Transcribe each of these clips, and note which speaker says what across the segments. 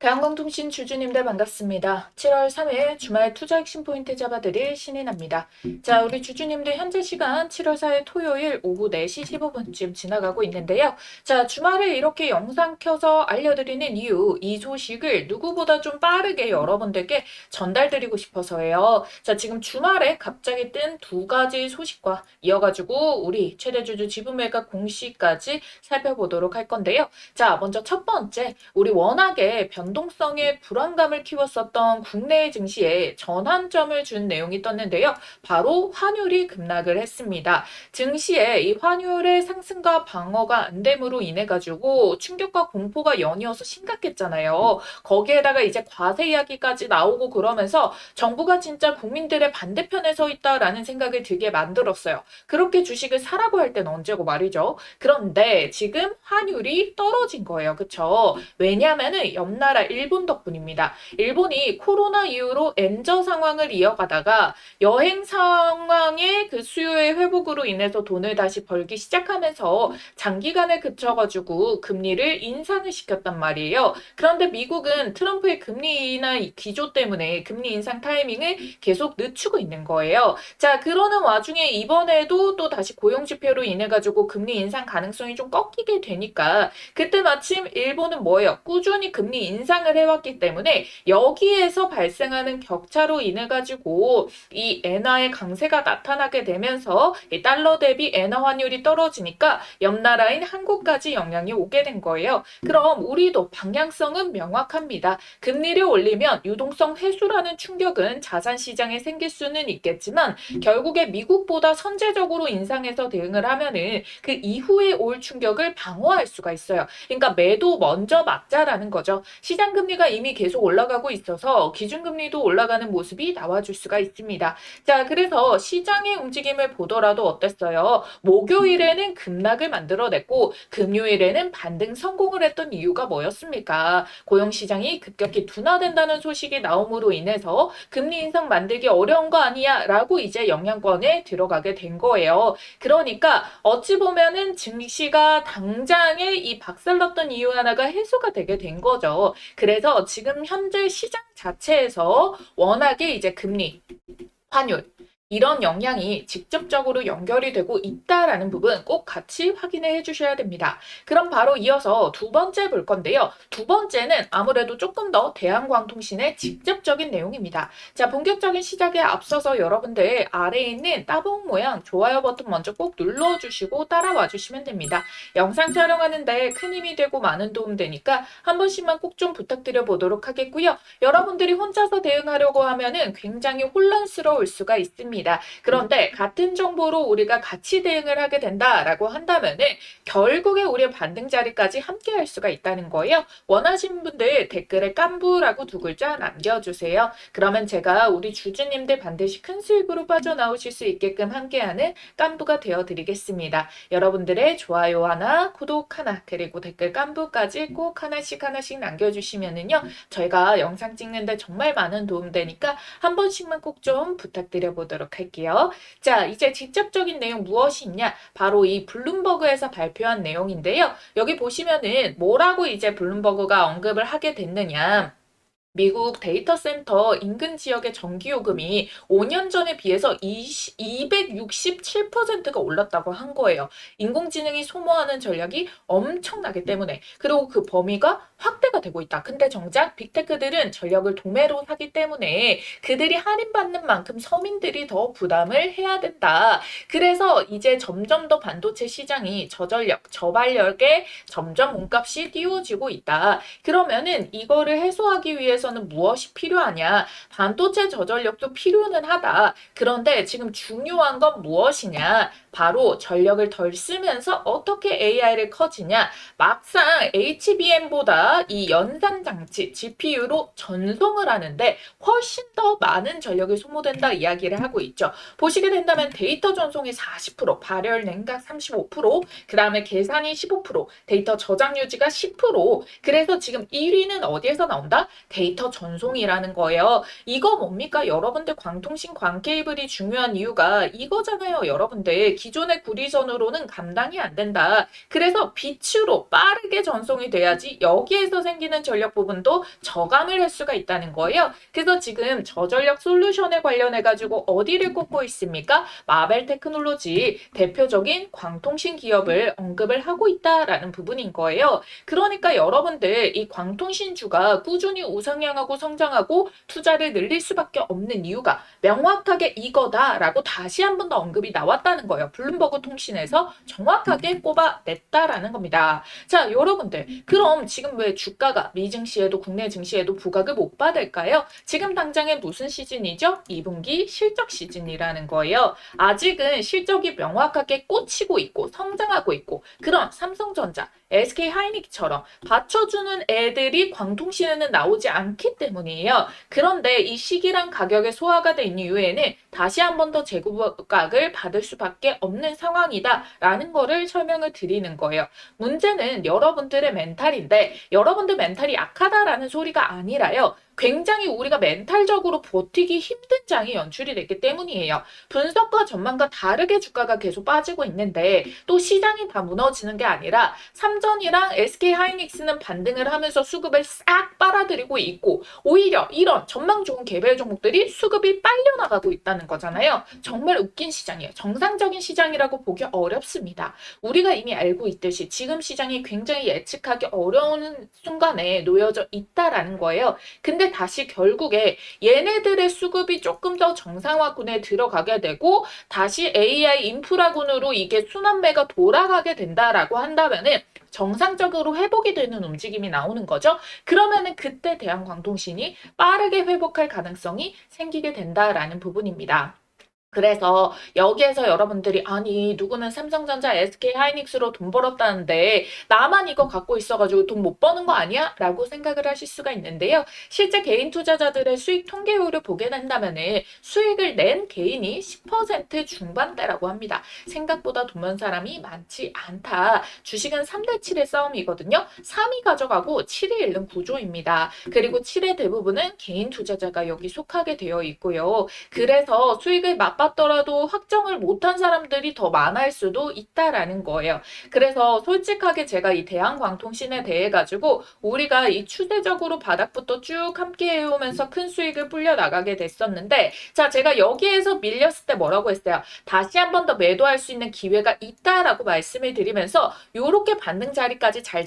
Speaker 1: 대한광통신 주주님들 반갑습니다. 7월 3일 주말 투자 핵심 포인트 잡아드릴 신인합니다. 자, 우리 주주님들 현재 시간 7월 4일 토요일 오후 4시 15분쯤 지나가고 있는데요. 자, 주말에 이렇게 영상 켜서 알려드리는 이유, 이 소식을 누구보다 좀 빠르게 여러분들께 전달드리고 싶어서예요. 자, 지금 주말에 갑자기 뜬 두 가지 소식과 이어가지고 우리 최대 주주 지분 매각 공시까지 살펴보도록 할 건데요. 자, 먼저 첫 번째, 우리 워낙에 변동성에 불안감을 키웠었던 국내 증시에 전환점을 준 내용이 떴는데요. 바로 환율이 급락을 했습니다. 증시에 이 환율의 상승과 방어가 안 됨으로 인해 가지고 충격과 공포가 연이어서 심각했잖아요. 거기에다가 이제 과세 이야기까지 나오고 그러면서 정부가 진짜 국민들의 반대편에 서 있다라는 생각을 들게 만들었어요. 그렇게 주식을 사라고 할 때는 언제고 말이죠. 그런데 지금 환율이 떨어진 거예요. 그쵸? 왜냐하면은 옆나라 일본 덕분입니다. 일본이 코로나 이후로 엔저 상황을 이어가다가 여행 상황의 그 수요의 회복으로 인해서 돈을 다시 벌기 시작하면서 장기간에 그쳐가지고 금리를 인상을 시켰단 말이에요. 그런데 미국은 트럼프의 금리 인하 기조 때문에 금리 인상 타이밍을 계속 늦추고 있는 거예요. 자, 그러는 와중에 이번에도 또 다시 고용 지표로 인해 가지고 금리 인상 가능성이 좀 꺾이게 되니까 그때 마침 일본은 뭐예요? 꾸준히 금리 인상을 해왔기 때문에 여기에서 발생하는 격차로 인해 가지고 이 엔화의 강세가 나타나게 되면서 이 달러 대비 엔화 환율이 떨어지니까 옆 나라인 한국까지 영향이 오게 된 거예요. 그럼 우리도 방향성은 명확합니다. 금리를 올리면 유동성 회수라는 충격은 자산 시장에 생길 수는 있겠지만 결국에 미국보다 선제적으로 인상해서 대응을 하면은 그 이후에 올 충격을 방어할 수가 있어요. 그러니까 매도 먼저 막자라는 거죠. 시장 금리가 이미 계속 올라가고 있어서 기준금리도 올라가는 모습이 나와줄 수가 있습니다. 자, 그래서 시장의 움직임을 보더라도 어땠어요? 목요일에는 급락을 만들어냈고 금요일에는 반등 성공을 했던 이유가 뭐였습니까? 고용시장이 급격히 둔화된다는 소식이 나옴으로 인해서 금리 인상 만들기 어려운 거 아니야? 라고 이제 영향권에 들어가게 된 거예요. 그러니까 어찌 보면은 증시가 당장에 이 박살났던 이유 하나가 해소가 되게 된 거죠. 그래서 지금 현재 시장 자체에서 워낙에 이제 금리, 환율, 이런 영향이 직접적으로 연결이 되고 있다라는 부분 꼭 같이 확인해 주셔야 됩니다. 그럼 바로 이어서 두 번째 볼 건데요. 두 번째는 아무래도 조금 더 대한광통신의 직접적인 내용입니다. 자, 본격적인 시작에 앞서서 여러분들 아래에 있는 따봉 모양 좋아요 버튼 먼저 꼭 눌러주시고 따라와 주시면 됩니다. 영상 촬영하는데 큰 힘이 되고 많은 도움 되니까 한 번씩만 꼭 좀 부탁드려 보도록 하겠고요. 여러분들이 혼자서 대응하려고 하면은 굉장히 혼란스러울 수가 있습니다. 그런데 같은 정보로 우리가 같이 대응을 하게 된다라고 한다면은 결국에 우리의 반등 자리까지 함께 할 수가 있다는 거예요. 원하시는 분들 댓글에 깐부라고 두 글자 남겨주세요. 그러면 제가 우리 주주님들 반드시 큰 수익으로 빠져나오실 수 있게끔 함께하는 깐부가 되어드리겠습니다. 여러분들의 좋아요 하나, 구독 하나, 그리고 댓글 깐부까지 꼭 하나씩 남겨주시면은요. 저희가 영상 찍는데 정말 많은 도움 되니까 한 번씩만 꼭 좀 부탁드려 보도록 할게요. 자, 이제 직접적인 내용 무엇이 있냐? 바로 이 블룸버그에서 발표한 내용인데요. 여기 보시면은 뭐라고 이제 블룸버그가 언급을 하게 됐느냐? 미국 데이터 센터 인근 지역의 전기요금이 5년 전에 비해서 267%가 올랐다고 한 거예요. 인공지능이 소모하는 전력이 엄청나기 때문에. 그리고 그 범위가 확대가 되고 있다. 근데 정작 빅테크들은 전력을 도매로 사기 때문에 그들이 할인받는 만큼 서민들이 더 부담을 해야 된다. 그래서 이제 점점 더 반도체 시장이 저전력, 저발력에 점점 몸값이 띄워지고 있다. 그러면은 이거를 해소하기 위해서는 무엇이 필요하냐? 반도체 저전력도 필요는 하다. 그런데 지금 중요한 건 무엇이냐? 바로 전력을 덜 쓰면서 어떻게 AI를 커지냐? 막상 HBM보다 이 연산장치 GPU로 전송을 하는데 훨씬 더 많은 전력이 소모된다 이야기를 하고 있죠. 보시게 된다면 데이터 전송이 40%, 발열 냉각 35%, 그 다음에 계산이 15%, 데이터 저장 유지가 10%. 그래서 지금 1위는 어디에서 나온다? 데이터 전송이라는 거예요. 이거 뭡니까? 여러분들 광통신 광케이블이 중요한 이유가 이거잖아요. 여러분들 기존의 구리선으로는 감당이 안 된다. 그래서 빛으로 빠르게 전송이 돼야지 여기에서 생기는 전력 부분도 저감을 할 수가 있다는 거예요. 그래서 지금 저전력 솔루션에 관련해 가지고 어디를 꼽고 있습니까? 마벨 테크놀로지 대표적인 광통신 기업을 언급을 하고 있다라는 부분인 거예요. 그러니까 여러분들 이 광통신주가 꾸준히 우상향하고 성장하고 투자를 늘릴 수밖에 없는 이유가 명확하게 이거다라고 다시 한 번 더 언급이 나왔다는 거예요. 블룸버그 통신에서 정확하게 꼽아냈다라는 겁니다. 자, 여러분들 그럼 지금 왜 주가가 미증시에도 국내 증시에도 부각을 못 받을까요? 지금 당장에 무슨 시즌이죠? 2분기 실적 시즌이라는 거예요. 아직은 실적이 명확하게 꽂히고 있고 성장하고 있고 그런 삼성전자, SK하이닉스처럼 받쳐주는 애들이 광통신에는 나오지 않기 때문이에요. 그런데 이 시기랑 가격의 소화가 된 이후에는 다시 한 번 더 재부각을 받을 수밖에 없는 상황이다라는 거를 설명을 드리는 거예요. 문제는 여러분들의 멘탈인데 여러분들 멘탈이 약하다라는 소리가 아니라요. 굉장히 우리가 멘탈적으로 버티기 힘든 장이 연출이 됐기 때문이에요. 분석과 전망과 다르게 주가가 계속 빠지고 있는데 또 시장이 다 무너지는 게 아니라 삼전이랑 SK하이닉스는 반등을 하면서 수급을 싹 빨아들이고 있고 오히려 이런 전망 좋은 개별 종목들이 수급이 빨려 나가고 있다는 거잖아요. 정말 웃긴 시장이에요. 정상적인 시장이라고 보기 어렵습니다. 우리가 이미 알고 있듯이 지금 시장이 굉장히 예측하기 어려운 순간에 놓여져 있다라는 거예요. 근데 다시 결국에 얘네들의 수급이 조금 더 정상화군에 들어가게 되고 다시 AI 인프라군으로 이게 순환매가 돌아가게 된다라고 한다면은 정상적으로 회복이 되는 움직임이 나오는 거죠. 그러면은 그때 대한광통신이 빠르게 회복할 가능성이 생기게 된다라는 부분입니다. 그래서 여기에서 여러분들이 아니 누구는 삼성전자, SK하이닉스로 돈 벌었다는데 나만 이거 갖고 있어가지고 돈 못 버는 거 아니야? 라고 생각을 하실 수가 있는데요. 실제 개인 투자자들의 수익 통계율을 보게 된다면은 수익을 낸 개인이 10% 중반대라고 합니다. 생각보다 돈 번 사람이 많지 않다. 주식은 3대 7의 싸움이거든요. 3위 가져가고 7위 잃는 구조입니다. 그리고 7의 대부분은 개인 투자자가 여기 속하게 되어 있고요. 그래서 수익을 맛봤더라도 확정을 못한 사람들이 더 많을 수도 있다라는 거예요. 그래서 솔직하게 제가 이 대한광통신에 대해 가지고 우리가 이 추세적으로 바닥부터 쭉 함께 해오면서 큰 수익을 불려 나가게 됐었는데 자 제가 여기에서 밀렸을 때 뭐라고 했어요? 다시 한 번 더 매도할 수 있는 기회가 있다라고 말씀을 드리면서 요렇게 반등 자리까지 잘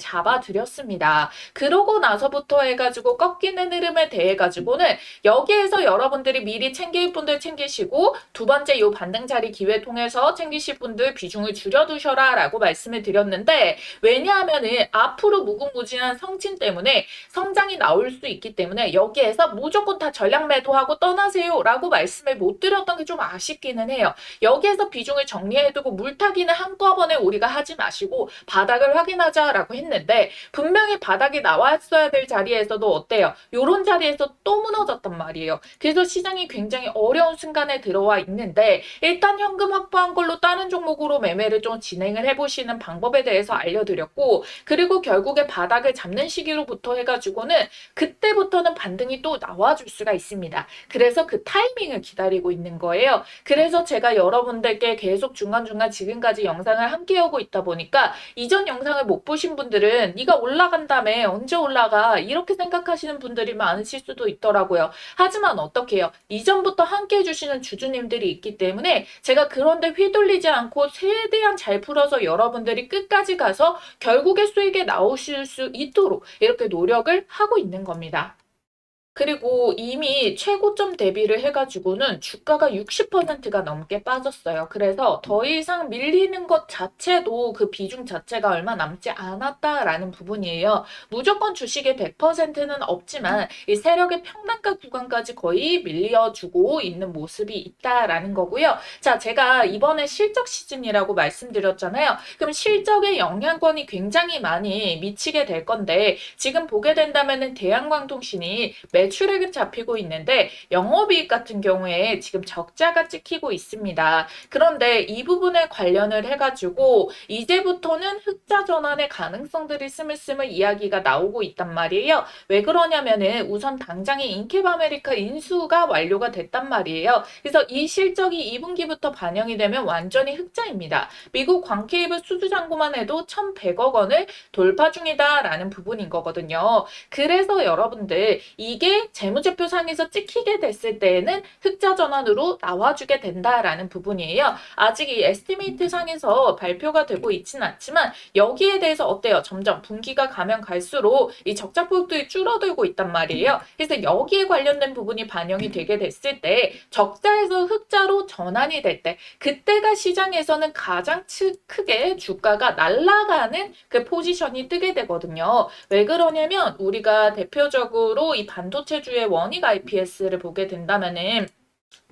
Speaker 1: 잡아드렸습니다. 그러고 나서부터 해가지고 꺾이는 흐름에 대해 가지고는 여기에서 여러분들이 미리 챙길 분들 챙기시고 두 번째 요 반등 자리 기회 통해서 챙기실 분들 비중을 줄여두셔라 라고 말씀을 드렸는데 왜냐하면은 앞으로 무궁무진한 성진 때문에 성장이 나올 수 있기 때문에 여기에서 무조건 다 전량 매도하고 떠나세요 라고 말씀을 못 드렸던 게 좀 아쉽기는 해요. 여기에서 비중을 정리해두고 물타기는 한꺼번에 우리가 하지 마시고 바닥을 확인하자라고 했는데 분명히 바닥이 나왔어야 될 자리에서도 어때요? 요런 자리에서 또 무너졌단 말이에요. 그래서 시장이 굉장히 어려운 순간에 들어와 있는데 일단 현금 확보한 걸로 다른 종목으로 매매를 좀 진행을 해보시는 방법에 대해서 알려드렸고 그리고 결국에 바닥을 잡는 시기로부터 해가지고는 그때부터는 반등이 또 나와줄 수가 있습니다. 그래서 그 타이밍을 기다리고 있는 거예요. 그래서 제가 여러분들께 계속 중간중간 지금까지 영상을 함께 하고 있다 보니까 이전 영상을 못 보신 분들은 네가 올라간다며 언제 올라가 이렇게 생각하시는 분들이 많으실 수도 있더라고요. 하지만 어떻게 해요? 이전부터 함께 해주시는 주주님들이 있기 때문에 제가 그런데 휘둘리지 않고 최대한 잘 풀어서 여러분들이 끝까지 가서 결국에 수익에 나오실 수 있도록 이렇게 노력을 하고 있는 겁니다. 그리고 이미 최고점 대비를 해가지고는 주가가 60%가 넘게 빠졌어요. 그래서 더 이상 밀리는 것 자체도 그 비중 자체가 얼마 남지 않았다라는 부분이에요. 무조건 주식의 100%는 없지만 이 세력의 평단가 구간까지 거의 밀려주고 있는 모습이 있다라는 거고요. 자, 제가 이번에 실적 시즌이라고 말씀드렸잖아요. 그럼 실적의 영향권이 굉장히 많이 미치게 될 건데 지금 보게 된다면은 대한광통신이 매출액은 잡히고 있는데 영업이익 같은 경우에 지금 적자가 찍히고 있습니다. 그런데 이 부분에 관련을 해가지고 이제부터는 흑자 전환의 가능성들이 스물스물 이야기가 나오고 있단 말이에요. 왜 그러냐면은 우선 당장의 인캡 아메리카 인수가 완료가 됐단 말이에요. 그래서 이 실적이 2분기부터 반영이 되면 완전히 흑자입니다. 미국 광케이블 수주잔고만 해도 1,100억 원을 돌파 중이다라는 부분인 거거든요. 그래서 여러분들 이게 재무제표상에서 찍히게 됐을 때에는 흑자 전환으로 나와주게 된다라는 부분이에요. 아직 이 에스티메이트 상에서 발표가 되고 있진 않지만 여기에 대해서 어때요? 점점 분기가 가면 갈수록 이 적자 폭들이 줄어들고 있단 말이에요. 그래서 여기에 관련된 부분이 반영이 되게 됐을 때 적자에서 흑자로 전환이 될 때 그때가 시장에서는 가장 크게 주가가 날아가는 그 포지션이 뜨게 되거든요. 왜 그러냐면 우리가 대표적으로 이 반도체주의 원익 IPS를 보게 된다면은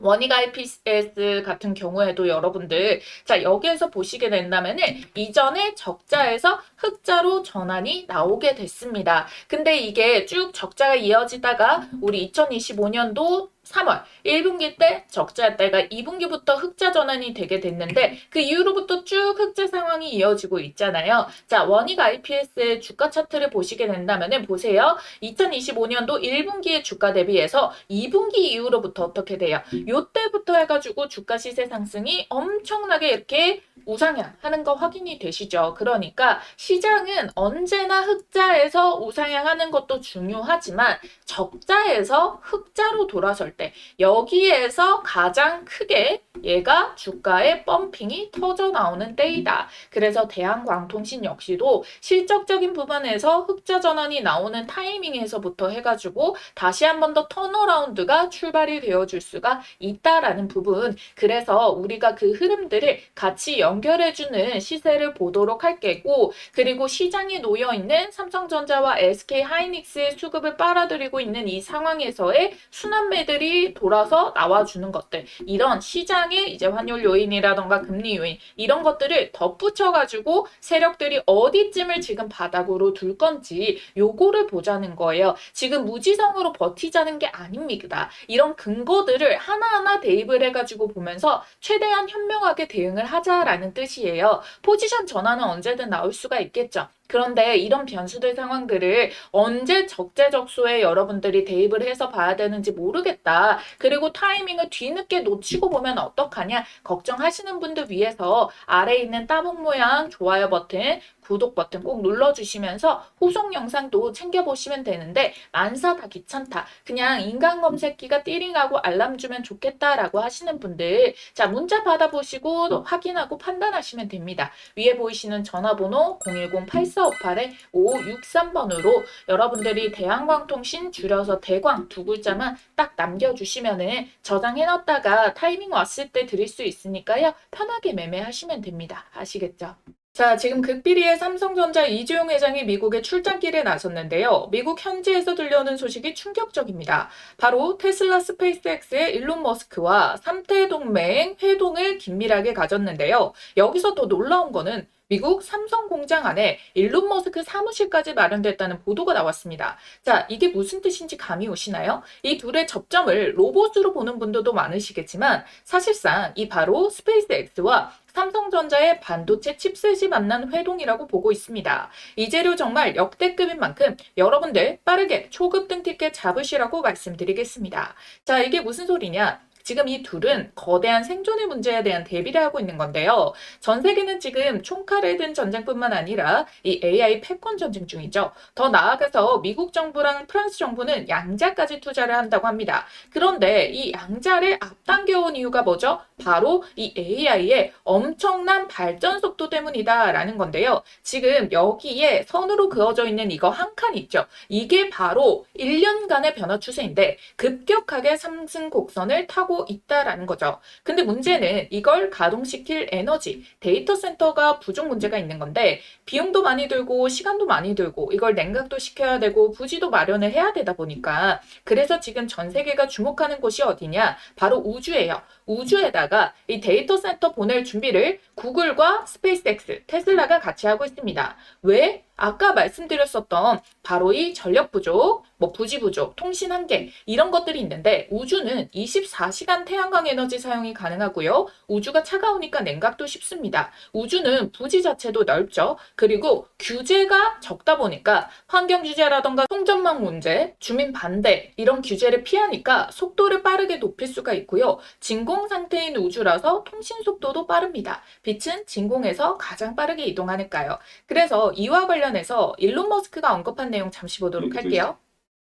Speaker 1: 원익 IPS 같은 경우에도 여러분들 자 여기에서 보시게 된다면은 이전에 적자에서 흑자로 전환이 나오게 됐습니다. 근데 이게 쭉 적자가 이어지다가 우리 2025년도 3월 1분기 때 적자였다가 2분기부터 흑자 전환이 되게 됐는데 그 이후로부터 쭉 흑자 상황이 이어지고 있잖아요. 자, 원익 IPS의 주가 차트를 보시게 된다면은 보세요. 2025년도 1분기의 주가 대비해서 2분기 이후로부터 어떻게 돼요? 요때부터 해가지고 주가 시세 상승이 엄청나게 이렇게 우상향하는 거 확인이 되시죠? 그러니까 시장은 언제나 흑자에서 우상향하는 것도 중요하지만 적자에서 흑자로 돌아설 때 여기에서 가장 크게 얘가 주가의 펌핑이 터져 나오는 때이다. 그래서 대한광통신 역시도 실적적인 부분에서 흑자 전환이 나오는 타이밍에서부터 해가지고 다시 한 번 더 턴어라운드가 출발이 되어줄 수가 있다라는 부분. 그래서 우리가 그 흐름들을 같이 연결해주는 시세를 보도록 할 게고 그리고 시장에 놓여있는 삼성전자와 SK하이닉스의 수급을 빨아들이고 있는 이 상황에서의 순환매들이 돌아서 나와주는 것들 이런 시장의 이제 환율 요인이라던가 금리 요인 이런 것들을 덧붙여가지고 세력들이 어디쯤을 지금 바닥으로 둘 건지 요거를 보자는 거예요. 지금 무지성으로 버티자는 게 아닙니다. 이런 근거들을 하나하나 대입을 해가지고 보면서 최대한 현명하게 대응을 하자라는 뜻이에요. 포지션 전환은 언제든 나올 수가 있겠죠. 그런데 이런 변수들 상황들을 언제 적재적소에 여러분들이 대입을 해서 봐야 되는지 모르겠다. 그리고 타이밍을 뒤늦게 놓치고 보면 어떡하냐 걱정하시는 분들 위해서 아래에 있는 따봉 모양 좋아요 버튼 구독 버튼 꼭 눌러주시면서 후속 영상도 챙겨보시면 되는데 만사 다 귀찮다. 그냥 인간 검색기가 띠링하고 알람 주면 좋겠다라고 하시는 분들 자 문자 받아보시고 확인하고 판단하시면 됩니다. 위에 보이시는 전화번호 010-8458-5563번으로 여러분들이 대한광통신 줄여서 대광 두 글자만 딱 남겨주시면은 저장해놨다가 타이밍 왔을 때 드릴 수 있으니까요. 편하게 매매하시면 됩니다. 아시겠죠? 자, 지금 극비리의 삼성전자 이재용 회장이 미국에 출장길에 나섰는데요. 미국 현지에서 들려오는 소식이 충격적입니다. 바로 테슬라 스페이스X의 일론 머스크와 3태 동맹 회동을 긴밀하게 가졌는데요. 여기서 더 놀라운 거는 미국 삼성 공장 안에 일론 머스크 사무실까지 마련됐다는 보도가 나왔습니다. 자, 이게 무슨 뜻인지 감이 오시나요? 이 둘의 접점을 로봇으로 보는 분들도 많으시겠지만 사실상 이 바로 스페이스X와 삼성전자의 반도체 칩셋이 만난 회동이라고 보고 있습니다. 이 재료 정말 역대급인 만큼 여러분들 빠르게 초급등 티켓 잡으시라고 말씀드리겠습니다. 자, 이게 무슨 소리냐? 지금 이 둘은 거대한 생존의 문제에 대한 대비를 하고 있는 건데요. 전 세계는 지금 총칼을 든 전쟁뿐만 아니라 이 AI 패권 전쟁 중이죠. 더 나아가서 미국 정부랑 프랑스 정부는 양자까지 투자를 한다고 합니다. 그런데 이 양자를 앞당겨온 이유가 뭐죠? 바로 이 AI의 엄청난 발전 속도 때문이다라는 건데요. 지금 여기에 선으로 그어져 있는 이거 한 칸 있죠. 이게 바로 1년간의 변화 추세인데 급격하게 상승 곡선을 타고 있다라는 거죠. 근데 문제는 이걸 가동시킬 에너지, 데이터 센터가 부족 문제가 있는 건데 비용도 많이 들고 시간도 많이 들고 이걸 냉각도 시켜야 되고 부지도 마련을 해야 되다 보니까 그래서 지금 전 세계가 주목하는 곳이 어디냐? 바로 우주예요. 우주에다가 이 데이터 센터 보낼 준비를 구글과 스페이스X, 테슬라가 같이 하고 있습니다. 왜? 아까 말씀드렸었던 바로 이 전력 부족, 부지 부족, 통신 한계 이런 것들이 있는데 우주는 24시간 태양광 에너지 사용이 가능하고요. 우주가 차가우니까 냉각도 쉽습니다. 우주는 부지 자체도 넓죠. 그리고 규제가 적다 보니까 환경 규제라던가 통전망 문제, 주민 반대 이런 규제를 피하니까 속도를 빠르게 높일 수가 있고요. 진공 상태인 우주라서 통신 속도도 빠릅니다. 빛은 진공에서 가장 빠르게 이동하니까요. 그래서 이와 관련해서 일론 머스크가 언급한 내용 잠시 보도록 할게요.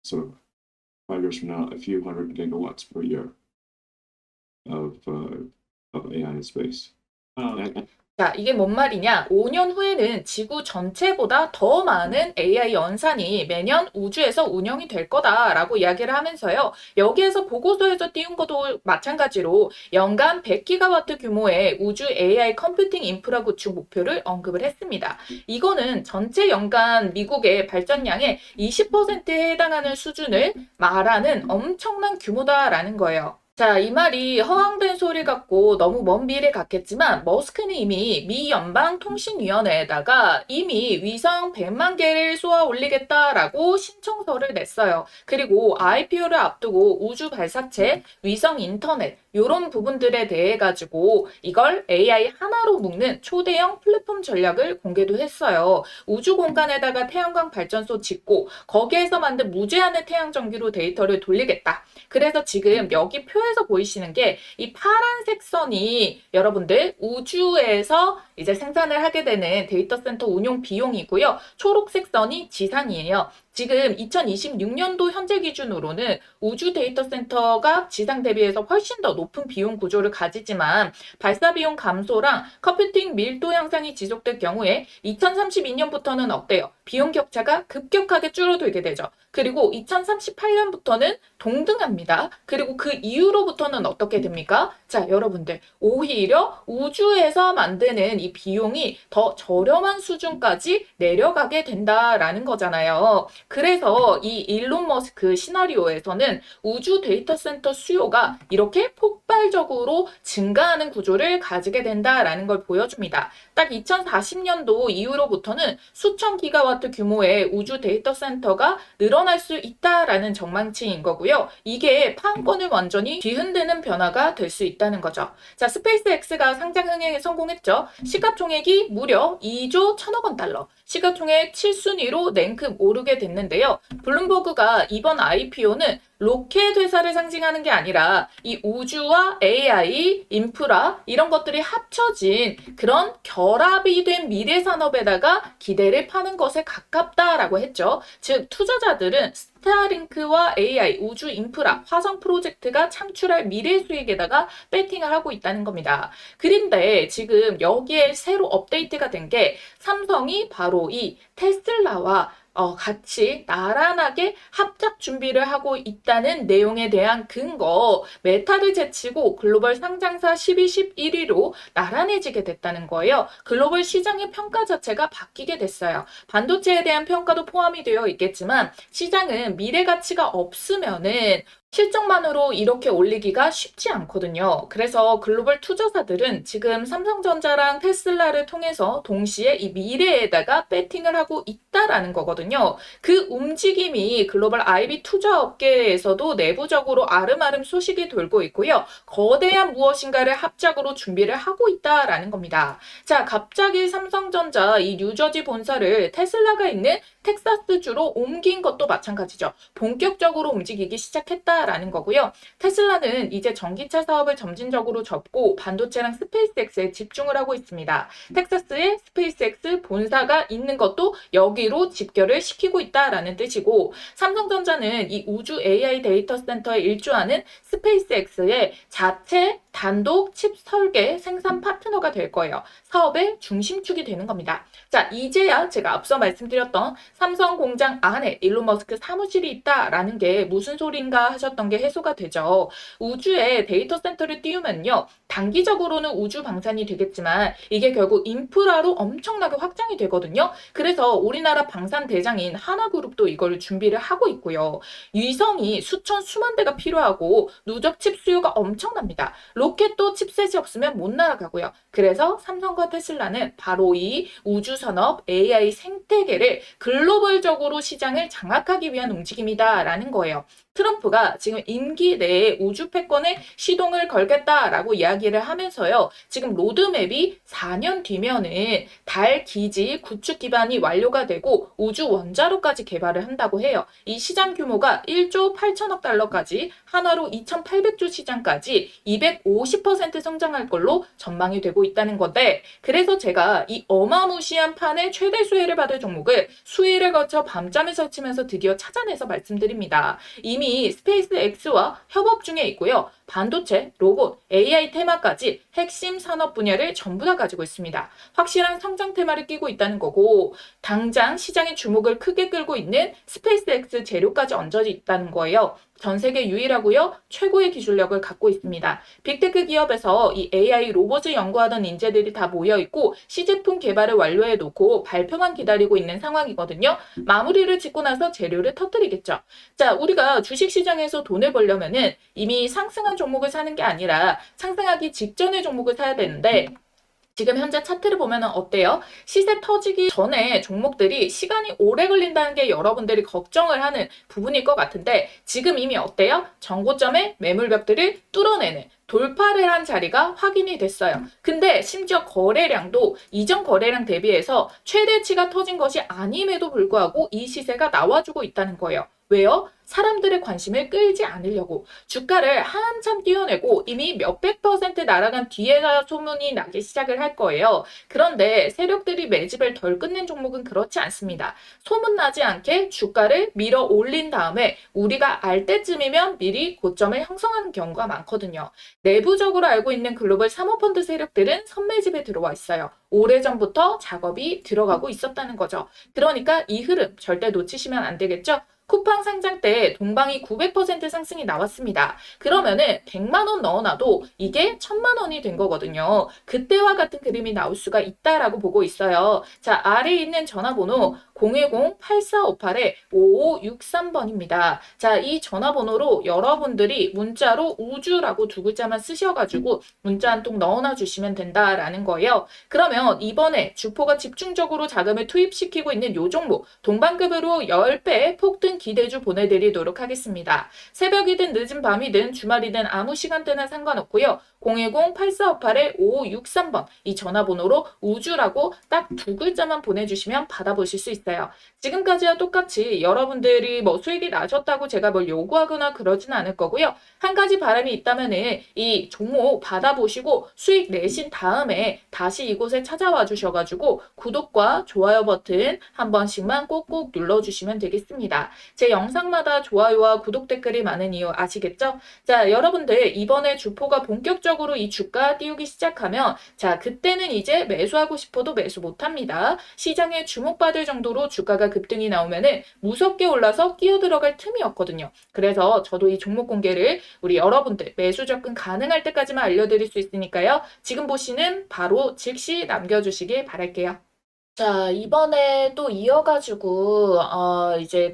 Speaker 2: So 5 years from now, a few hundred gigawatts per year of AI in space.
Speaker 1: 자, 이게 뭔 말이냐? 5년 후에는 지구 전체보다 더 많은 AI 연산이 매년 우주에서 운영이 될 거다라고 이야기를 하면서요. 여기에서 보고서에서 띄운 것도 마찬가지로 연간 100기가와트 규모의 우주 AI 컴퓨팅 인프라 구축 목표를 언급을 했습니다. 이거는 전체 연간 미국의 발전량의 20%에 해당하는 수준을 말하는 엄청난 규모다라는 거예요. 자, 이 말이 허황된 소리 같고 너무 먼 미래 같겠지만 머스크는 이미 미 연방통신위원회에다가 이미 위성 100만 개를 쏘아 올리겠다라고 신청서를 냈어요. 그리고 IPO를 앞두고 우주 발사체, 위성 인터넷 이런 부분들에 대해 가지고 이걸 AI 하나로 묶는 초대형 플랫폼 전략을 공개도 했어요. 우주 공간에다가 태양광 발전소 짓고 거기에서 만든 무제한의 태양 전기로 데이터를 돌리겠다. 그래서 지금 여기 표에서 보이시는 게 이 파란색 선이 여러분들 우주에서 이제 생산을 하게 되는 데이터 센터 운용 비용이고요. 초록색 선이 지상이에요. 지금 2026년도 현재 기준으로는 우주 데이터 센터가 지상 대비해서 훨씬 더 높은 비용 구조를 가지지만 발사 비용 감소랑 컴퓨팅 밀도 향상이 지속될 경우에 2032년부터는 어때요? 비용 격차가 급격하게 줄어들게 되죠. 그리고 2038년부터는 동등합니다. 그리고 그 이후로부터는 어떻게 됩니까? 자, 여러분들 오히려 우주에서 만드는 이 비용이 더 저렴한 수준까지 내려가게 된다라는 거잖아요. 그래서 이 일론 머스크 시나리오에서는 우주 데이터 센터 수요가 이렇게 폭발적으로 증가하는 구조를 가지게 된다라는 걸 보여줍니다. 딱 2040년도 이후로부터는 수천 기가와트 규모의 우주 데이터 센터가 늘어날 수 있다라는 전망치인 거고요. 이게 판권을 완전히 뒤흔드는 변화가 될 수 있다는 거죠. 자, 스페이스X가 상장 흥행에 성공했죠. 시가총액이 무려 2조 1천억 원 달러. 시가총액 7순위로 랭크 오르게 됐는데요. 블룸버그가 이번 IPO는 로켓 회사를 상징하는 게 아니라 이 우주와 AI, 인프라 이런 것들이 합쳐진 그런 결합이 된 미래 산업에다가 기대를 파는 것에 가깝다라고 했죠. 즉 투자자들은 스타링크와 AI, 우주 인프라, 화성 프로젝트가 창출할 미래 수익에다가 배팅을 하고 있다는 겁니다. 그런데 지금 여기에 새로 업데이트가 된 게 삼성이 바로 이 테슬라와 같이 나란하게 합작 준비를 하고 있다는 내용에 대한 근거, 메타를 제치고 글로벌 상장사 12, 11위로 나란해지게 됐다는 거예요. 글로벌 시장의 평가 자체가 바뀌게 됐어요. 반도체에 대한 평가도 포함이 되어 있겠지만 시장은 미래 가치가 없으면은 실적만으로 이렇게 올리기가 쉽지 않거든요. 그래서 글로벌 투자사들은 지금 삼성전자랑 테슬라를 통해서 동시에 이 미래에다가 배팅을 하고 있다라는 거거든요. 그 움직임이 글로벌 IB 투자 업계에서도 내부적으로 아름아름 소식이 돌고 있고요. 거대한 무엇인가를 합작으로 준비를 하고 있다라는 겁니다. 자, 갑자기 삼성전자 이 뉴저지 본사를 테슬라가 있는 텍사스주로 옮긴 것도 마찬가지죠. 본격적으로 움직이기 시작했다라는 거고요. 테슬라는 이제 전기차 사업을 점진적으로 접고 반도체랑 스페이스X에 집중을 하고 있습니다. 텍사스에 스페이스X 본사가 있는 것도 여기로 집결을 시키고 있다라는 뜻이고 삼성전자는 이 우주 AI 데이터 센터에 일조하는 스페이스X의 자체 단독 칩 설계 생산 파트너가 될 거예요. 사업의 중심축이 되는 겁니다. 자, 이제야 제가 앞서 말씀드렸던 삼성 공장 안에 일론 머스크 사무실이 있다라는 게 무슨 소린가 하셨던 게 해소가 되죠. 우주에 데이터 센터를 띄우면요. 단기적으로는 우주 방산이 되겠지만 이게 결국 인프라로 엄청나게 확장이 되거든요. 그래서 우리나라 방산 대장인 하나그룹도 이걸 준비를 하고 있고요. 위성이 수천 수만 대가 필요하고 누적 칩 수요가 엄청납니다. 로켓도 칩셋이 없으면 못 날아가고요. 그래서 삼성과 테슬라는 바로 이 우주산업 AI 생태계를 글로벌적으로 시장을 장악하기 위한 움직임이다라는 거예요. 트럼프가 지금 임기 내에 우주 패권에 시동을 걸겠다라고 이야기를 하면서요. 지금 로드맵이 4년 뒤면은 달 기지 구축 기반이 완료가 되고 우주 원자로까지 개발을 한다고 해요. 이 시장 규모가 1조 8천억 달러까지 한화로 2,800조 시장까지 250% 성장할 걸로 전망이 되고 있다는 건데 그래서 제가 이 어마무시한 판의 최대 수혜를 받을 종목을 수혜를 거쳐 밤잠을 설치면서 드디어 찾아내서 말씀드립니다. 이미 스페이스 X와 협업 중에 있고요. 반도체, 로봇, AI 테마까지 핵심 산업 분야를 전부 다 가지고 있습니다. 확실한 성장 테마를 끼고 있다는 거고 당장 시장의 주목을 크게 끌고 있는 스페이스 X 재료까지 얹어져 있다는 거예요. 전 세계 유일하고요. 최고의 기술력을 갖고 있습니다. 빅테크 기업에서 이 AI 로봇을 연구하던 인재들이 다 모여 있고 시제품 개발을 완료해 놓고 발표만 기다리고 있는 상황이거든요. 마무리를 짓고 나서 재료를 터뜨리겠죠. 자, 우리가 주식시장에서 돈을 벌려면은 이미 상승한 종목을 사는 게 아니라 상승하기 직전의 종목을 사야 되는데 지금 현재 차트를 보면 어때요? 시세 터지기 전에 종목들이 시간이 오래 걸린다는 게 여러분들이 걱정을 하는 부분일 것 같은데 지금 이미 어때요? 전고점의 매물벽들을 뚫어내는 돌파를 한 자리가 확인이 됐어요. 근데 심지어 거래량도 이전 거래량 대비해서 최대치가 터진 것이 아님에도 불구하고 이 시세가 나와주고 있다는 거예요. 왜요? 사람들의 관심을 끌지 않으려고 주가를 한참 띄워내고 이미 몇백 % 날아간 뒤에야 소문이 나기 시작을 할 거예요. 그런데 세력들이 매집을 덜 끝낸 종목은 그렇지 않습니다. 소문나지 않게 주가를 밀어 올린 다음에 우리가 알 때쯤이면 미리 고점을 형성하는 경우가 많거든요. 내부적으로 알고 있는 글로벌 사모펀드 세력들은 선매집에 들어와 있어요. 오래전부터 작업이 들어가고 있었다는 거죠. 그러니까 이 흐름 절대 놓치시면 안 되겠죠? 쿠팡 상장 때 동방이 900% 상승이 나왔습니다. 그러면은 100만 원 넣어놔도 이게 1000만 원이 된 거거든요. 그때와 같은 그림이 나올 수가 있다라고 보고 있어요. 자, 아래에 있는 전화번호 010-8458-5563번입니다. 자, 이 전화번호로 여러분들이 문자로 우주라고 두 글자만 쓰셔가지고 문자 한 통 넣어놔 주시면 된다라는 거예요. 그러면 이번에 주포가 집중적으로 자금을 투입시키고 있는 요 종목 동방급으로 10배 폭등 기대주 보내드리도록 하겠습니다. 새벽이든 늦은 밤이든 주말이든 아무 시간대나 상관없고요. 010-8458-5563번 이 전화번호로 우주라고 딱 두 글자만 보내주시면 받아보실 수 있어요. 지금까지와 똑같이 여러분들이 뭐 수익이 나셨다고 제가 뭘 요구하거나 그러진 않을 거고요. 한 가지 바람이 있다면은 이 종목 받아보시고 수익 내신 다음에 다시 이곳에 찾아와 주셔가지고 구독과 좋아요 버튼 한 번씩만 꼭꼭 눌러주시면 되겠습니다. 제 영상마다 좋아요와 구독 댓글이 많은 이유 아시겠죠? 자, 여러분들 이번에 주포가 본격적으로 이 주가 띄우기 시작하면 자, 그때는 이제 매수하고 싶어도 매수 못합니다. 시장에 주목받을 정도로 주가가 급등이 나오면은 무섭게 올라서 끼어 들어갈 틈이 없거든요. 그래서 저도 이 종목 공개를 우리 여러분들 매수 접근 가능할 때까지만 알려드릴 수 있으니까요. 지금 보시는 바로 즉시 남겨주시길 바랄게요. 자, 이번에 또 이어가지고, 이제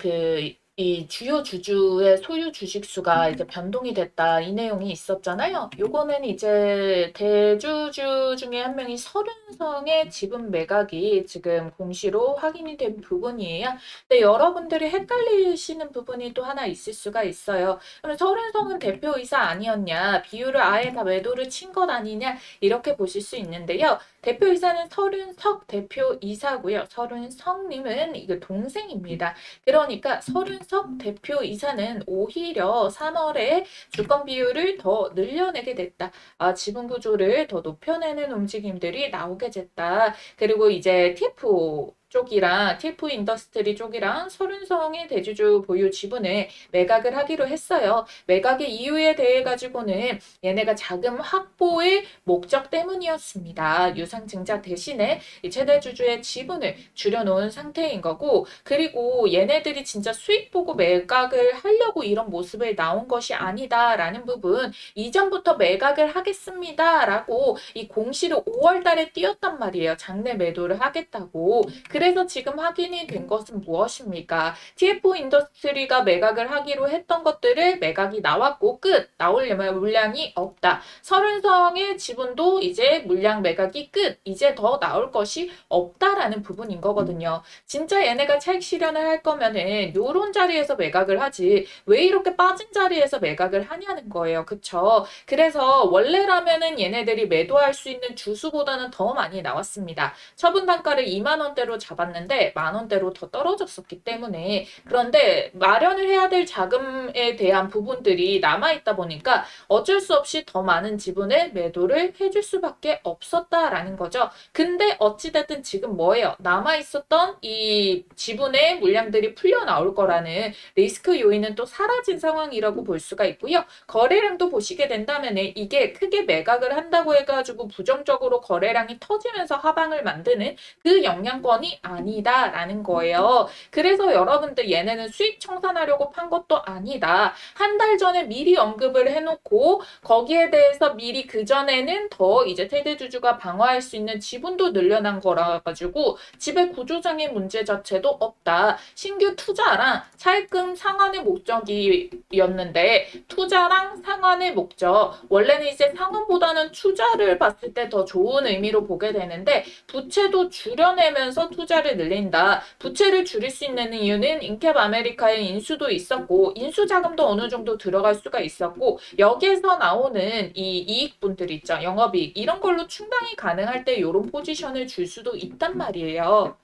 Speaker 1: 이 주요 주주의 소유 주식수가 이제 변동이 됐다. 이 내용이 있었잖아요. 요거는 이제 대주주 중에 한 명이 서른성의 지분 매각이 지금 공시로 확인이 된 부분이에요. 근데 여러분들이 헷갈리시는 부분이 또 하나 있을 수가 있어요. 그럼 서른성은 대표이사 아니었냐? 비율을 아예 다 매도를 친 것 아니냐? 이렇게 보실 수 있는데요. 대표이사는 서른석 대표이사고요. 서른성님은 이거 동생입니다. 그러니까 서른석 대표이사는 오히려 3월에 주권 비율을 더 늘려내게 됐다. 지분 구조를 더 높여내는 움직임들이 나오게 됐다. 그리고 이제 TF 쪽이랑 TF 인더스트리 쪽이랑 서른성의 대주주 보유 지분을 매각을 하기로 했어요. 매각의 이유에 대해 가지고는 얘네가 자금 확보의 목적 때문이었습니다. 유상증자 대신에 이 최대 주주의 지분을 줄여놓은 상태인 거고 그리고 얘네들이 진짜 수익 보고 매각을 하려고 이런 모습을 나온 것이 아니다라는 부분 이전부터 매각을 하겠습니다라고 이 공시를 5월 달에 띄웠단 말이에요. 장내 매도를 하겠다고. 그래서 지금 확인이 된 것은 무엇입니까? TF 인더스트리가 매각을 하기로 했던 것들을 매각이 나왔고 끝! 나오려면 물량이 없다. 설은성의 지분도 이제 물량 매각이 끝! 이제 더 나올 것이 없다라는 부분인 거거든요. 진짜 얘네가 차익 실현을 할 거면은 요런 자리에서 매각을 하지 왜 이렇게 빠진 자리에서 매각을 하냐는 거예요. 그쵸? 그래서 원래라면은 얘네들이 매도할 수 있는 주수보다는 더 많이 나왔습니다. 처분 단가를 2만 원대로 잡았는데 만 원대로 더 떨어졌었기 때문에 그런데 마련을 해야 될 자금에 대한 부분들이 남아있다 보니까 어쩔 수 없이 더 많은 지분을 매도를 해줄 수밖에 없었다라는 거죠. 근데 어찌됐든 지금 뭐예요? 남아있었던 이 지분의 물량들이 풀려 나올 거라는 리스크 요인은 또 사라진 상황이라고 볼 수가 있고요. 거래량도 보시게 된다면 이게 크게 매각을 한다고 해가지고 부정적으로 거래량이 터지면서 하방을 만드는 그 영향권이 아니다라는 거예요. 그래서 여러분들 얘네는 수익 청산하려고 판 것도 아니다. 한 달 전에 미리 언급을 해놓고 거기에 대해서 미리 그전에는 더 이제 태대주주가 방어할 수 있는 지분도 늘려난 거라 가지고 지배 구조상의 문제 자체도 없다. 신규 투자랑 차입금 상환의 목적이었는데 투자랑 상환의 목적 원래는 이제 상환보다는 투자를 봤을 때 더 좋은 의미로 보게 되는데 부채도 줄여내면서 투자를 늘린다. 부채를 줄일 수 있는 이유는 인캡 아메리카의 인수도 있었고 인수 자금도 어느 정도 들어갈 수가 있었고 여기에서 나오는 이 이익분들 있죠. 영업이익 이런 걸로 충당이 가능할 때 이런 포지션을 줄 수도 있단 말이에요.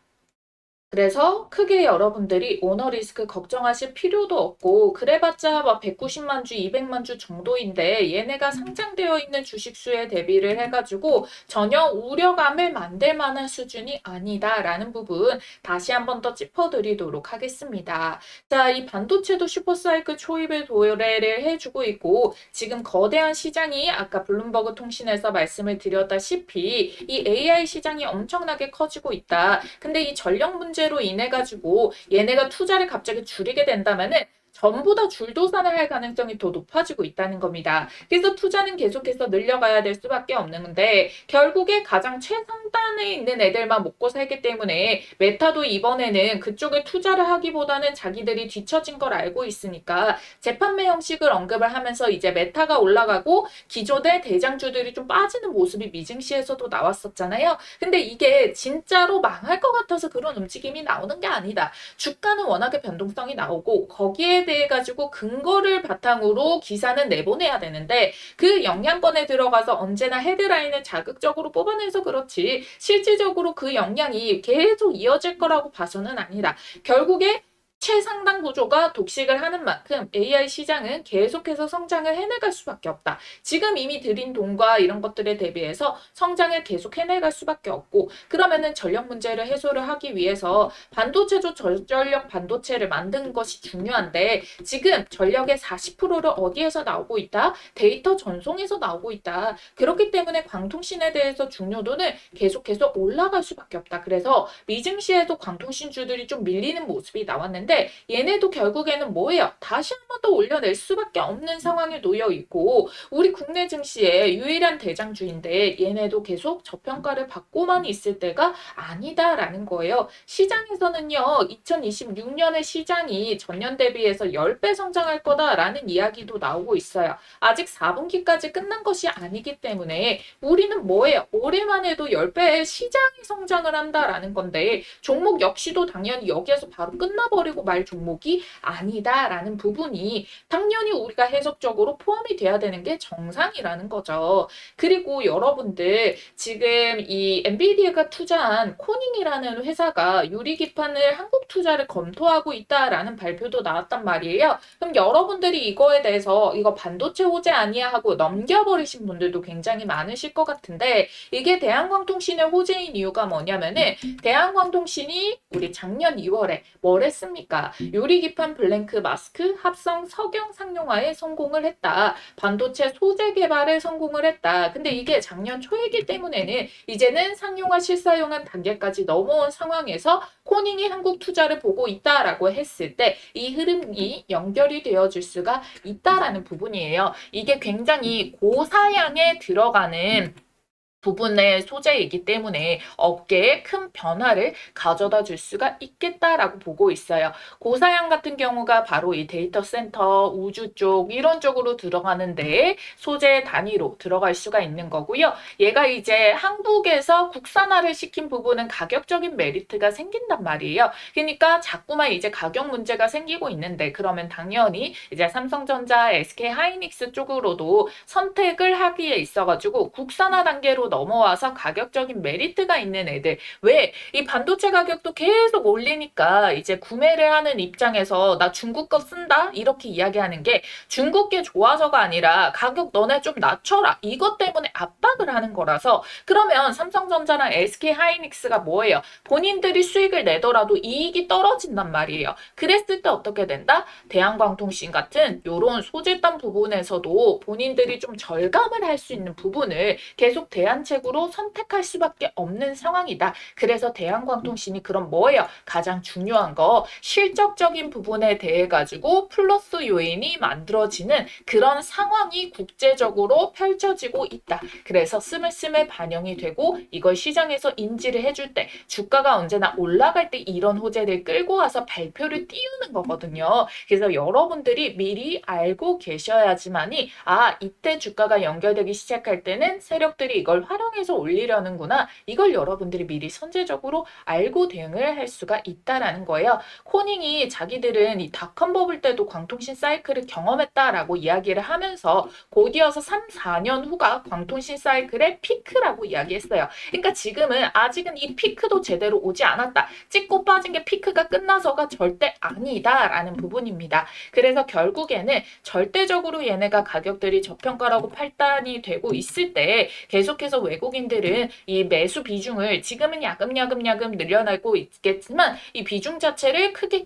Speaker 1: 그래서 크게 여러분들이 오너 리스크 걱정하실 필요도 없고 그래봤자 막 190만 주, 200만 주 정도인데 얘네가 상장되어 있는 주식수에 대비를 해가지고 전혀 우려감을 만들 만한 수준이 아니다라는 부분 다시 한 번 더 짚어드리도록 하겠습니다. 자, 이 반도체도 슈퍼사이클 초입을 도래를 해주고 있고 지금 거대한 시장이 아까 블룸버그 통신에서 말씀을 드렸다시피 이 AI 시장이 엄청나게 커지고 있다. 근데 이 전력 문제로 인해 가지고 얘네가 투자를 갑자기 줄이게 된다면은 전부 다 줄도산을 할 가능성이 더 높아지고 있다는 겁니다. 그래서 투자는 계속해서 늘려가야 될 수밖에 없는 건데 결국에 가장 최상단에 있는 애들만 먹고 살기 때문에 메타도 이번에는 그쪽에 투자를 하기보다는 자기들이 뒤처진 걸 알고 있으니까 재판매 형식을 언급을 하면서 이제 메타가 올라가고 기존의 대장주들이 좀 빠지는 모습이 미증시에서도 나왔었잖아요. 근데 이게 진짜로 망할 것 같아서 그런 움직임이 나오는 게 아니다. 주가는 워낙에 변동성이 나오고 거기에 대해 가지고 근거를 바탕으로 기사는 내보내야 되는데 그 영향권에 들어가서 언제나 헤드라인을 자극적으로 뽑아내서 그렇지 실질적으로 그 영향이 계속 이어질 거라고 봐서는 아니다. 결국에 최상단 구조가 독식을 하는 만큼 AI 시장은 계속해서 성장을 해나갈 수밖에 없다. 지금 이미 들인 돈과 이런 것들에 대비해서 성장을 계속 해나갈 수밖에 없고 그러면은 전력 문제를 해소를 하기 위해서 반도체도 저전력 반도체를 만드는 것이 중요한데 지금 전력의 40%를 어디에서 나오고 있다? 데이터 전송에서 나오고 있다. 그렇기 때문에 광통신에 대해서 중요도는 계속해서 올라갈 수밖에 없다. 그래서 미증시에도 광통신주들이 좀 밀리는 모습이 나왔는데 얘네도 결국에는 뭐예요? 다시 한 번 더 올려낼 수밖에 없는 상황에 놓여 있고 우리 국내 증시의 유일한 대장주인데 얘네도 계속 저평가를 받고만 있을 때가 아니다라는 거예요. 시장에서는요. 2026년의 시장이 전년 대비해서 10배 성장할 거다라는 이야기도 나오고 있어요. 아직 4분기까지 끝난 것이 아니기 때문에 우리는 뭐예요? 올해만 해도 10배의 시장이 성장을 한다라는 건데 종목 역시도 당연히 여기에서 바로 끝나버리고 말 종목이 아니다라는 부분이 당연히 우리가 해석적으로 포함이 돼야 되는 게 정상이라는 거죠. 그리고 여러분들 지금 이 엔비디아가 투자한 코닝이라는 회사가 유리기판을 한국 투자를 검토하고 있다라는 발표도 나왔단 말이에요. 그럼 여러분들이 이거에 대해서 이거 반도체 호재 아니야 하고 넘겨버리신 분들도 굉장히 많으실 것 같은데 이게 대한광통신의 호재인 이유가 뭐냐면은 대한광통신이 우리 작년 2월에 뭘 했습니까? 유리기판 블랭크 마스크 합성 석영 상용화에 성공을 했다. 반도체 소재 개발에 성공을 했다. 근데 이게 작년 초이기 때문에는 이제는 상용화 실사용한 단계까지 넘어온 상황에서 코닝이 한국 투자를 보고 있다라고 했을 때 이 흐름이 연결이 되어질 수가 있다라는 부분이에요. 이게 굉장히 고사양에 들어가는 부분의 소재이기 때문에 업계에 큰 변화를 가져다 줄 수가 있겠다라고 보고 있어요. 고사양 같은 경우가 바로 이 데이터 센터, 우주 쪽 이런 쪽으로 들어가는데 소재 단위로 들어갈 수가 있는 거고요. 얘가 이제 한국에서 국산화를 시킨 부분은 가격적인 메리트가 생긴단 말이에요. 그러니까 자꾸만 이제 가격 문제가 생기고 있는데 그러면 당연히 이제 삼성전자, SK 하이닉스 쪽으로도 선택을 하기에 있어가지고 국산화 단계로 넘어와서 가격적인 메리트가 있는 애들. 왜? 이 반도체 가격도 계속 올리니까 이제 구매를 하는 입장에서 나 중국 거 쓴다? 이렇게 이야기하는 게 중국 게 좋아서가 아니라 가격 너네 좀 낮춰라. 이것 때문에 압박을 하는 거라서 그러면 삼성전자랑 SK 하이닉스가 뭐예요? 본인들이 수익을 내더라도 이익이 떨어진단 말이에요. 그랬을 때 어떻게 된다? 대한광통신 같은 요런 소재단 부분에서도 본인들이 좀 절감을 할 수 있는 부분을 계속 대안책으로 선택할 수밖에 없는 상황이다. 그래서 대한광통신이 그럼 뭐예요? 가장 중요한 거 실적적인 부분에 대해 가지고 플러스 요인이 만들어지는 그런 상황이 국제적으로 펼쳐지고 있다. 그래서 스물스물 반영이 되고 이걸 시장에서 인지를 해줄 때 주가가 언제나 올라갈 때 이런 호재를 끌고 와서 발표를 띄우는 거거든요. 그래서 여러분들이 미리 알고 계셔야지만이 이때 주가가 연결되기 시작할 때는 세력들이 이걸 활용해서 올리려는구나. 이걸 여러분들이 미리 선제적으로 알고 대응을 할 수가 있다라는 거예요. 코닝이 자기들은 이 닷컴 버블 때도 광통신 사이클을 경험했다라고 이야기를 하면서 곧이어서 3, 4년 후가 광통신 사이클의 피크라고 이야기했어요. 그러니까 지금은 아직은 이 피크도 제대로 오지 않았다. 찍고 빠진 게 피크가 끝나서가 절대 아니다라는 부분입니다. 그래서 결국에는 절대적으로 얘네가 가격들이 저평가라고 판단이 되고 있을 때 계속해서 외국인들은 이 매수 비중을 지금은 야금야금 늘려나고 있겠지만 이 비중 자체를 크게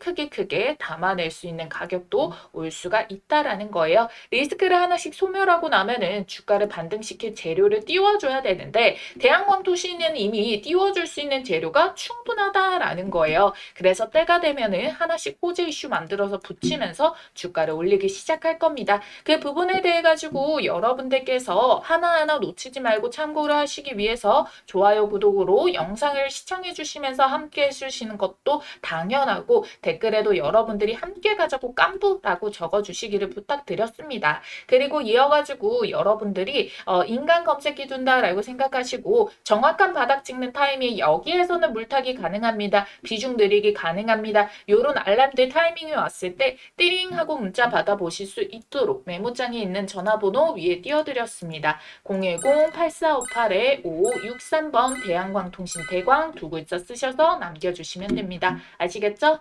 Speaker 1: 담아낼 수 있는 가격도 올 수가 있다라는 거예요. 리스크를 하나씩 소멸하고 나면은 주가를 반등시킬 재료를 띄워줘야 되는데 대한광통신은 이미 띄워줄 수 있는 재료가 충분하다라는 거예요. 그래서 때가 되면은 하나씩 호재 이슈 만들어서 붙이면서 주가를 올리기 시작할 겁니다. 그 부분에 대해 가지고 여러분들께서 하나하나 놓치지 말고 참고를 하시기 위해서 좋아요, 구독으로 영상을 시청해 주시면서 함께 해주시는 것도 당연하고 댓글에도 여러분들이 함께 가자고 깐부라고 적어주시기를 부탁드렸습니다. 그리고 이어가지고 여러분들이 인간 검색기 둔다라고 생각하시고 정확한 바닥 찍는 타이밍 여기에서는 물타기 가능합니다. 비중 늘리기 가능합니다. 요런 알람들 타이밍이 왔을 때 띠링 하고 문자 받아보실 수 있도록 메모장에 있는 전화번호 위에 띄워드렸습니다. 010-8458-5563번 대한광통신 대광 두 글자 쓰셔서 남겨주시면 됩니다. 아시겠죠?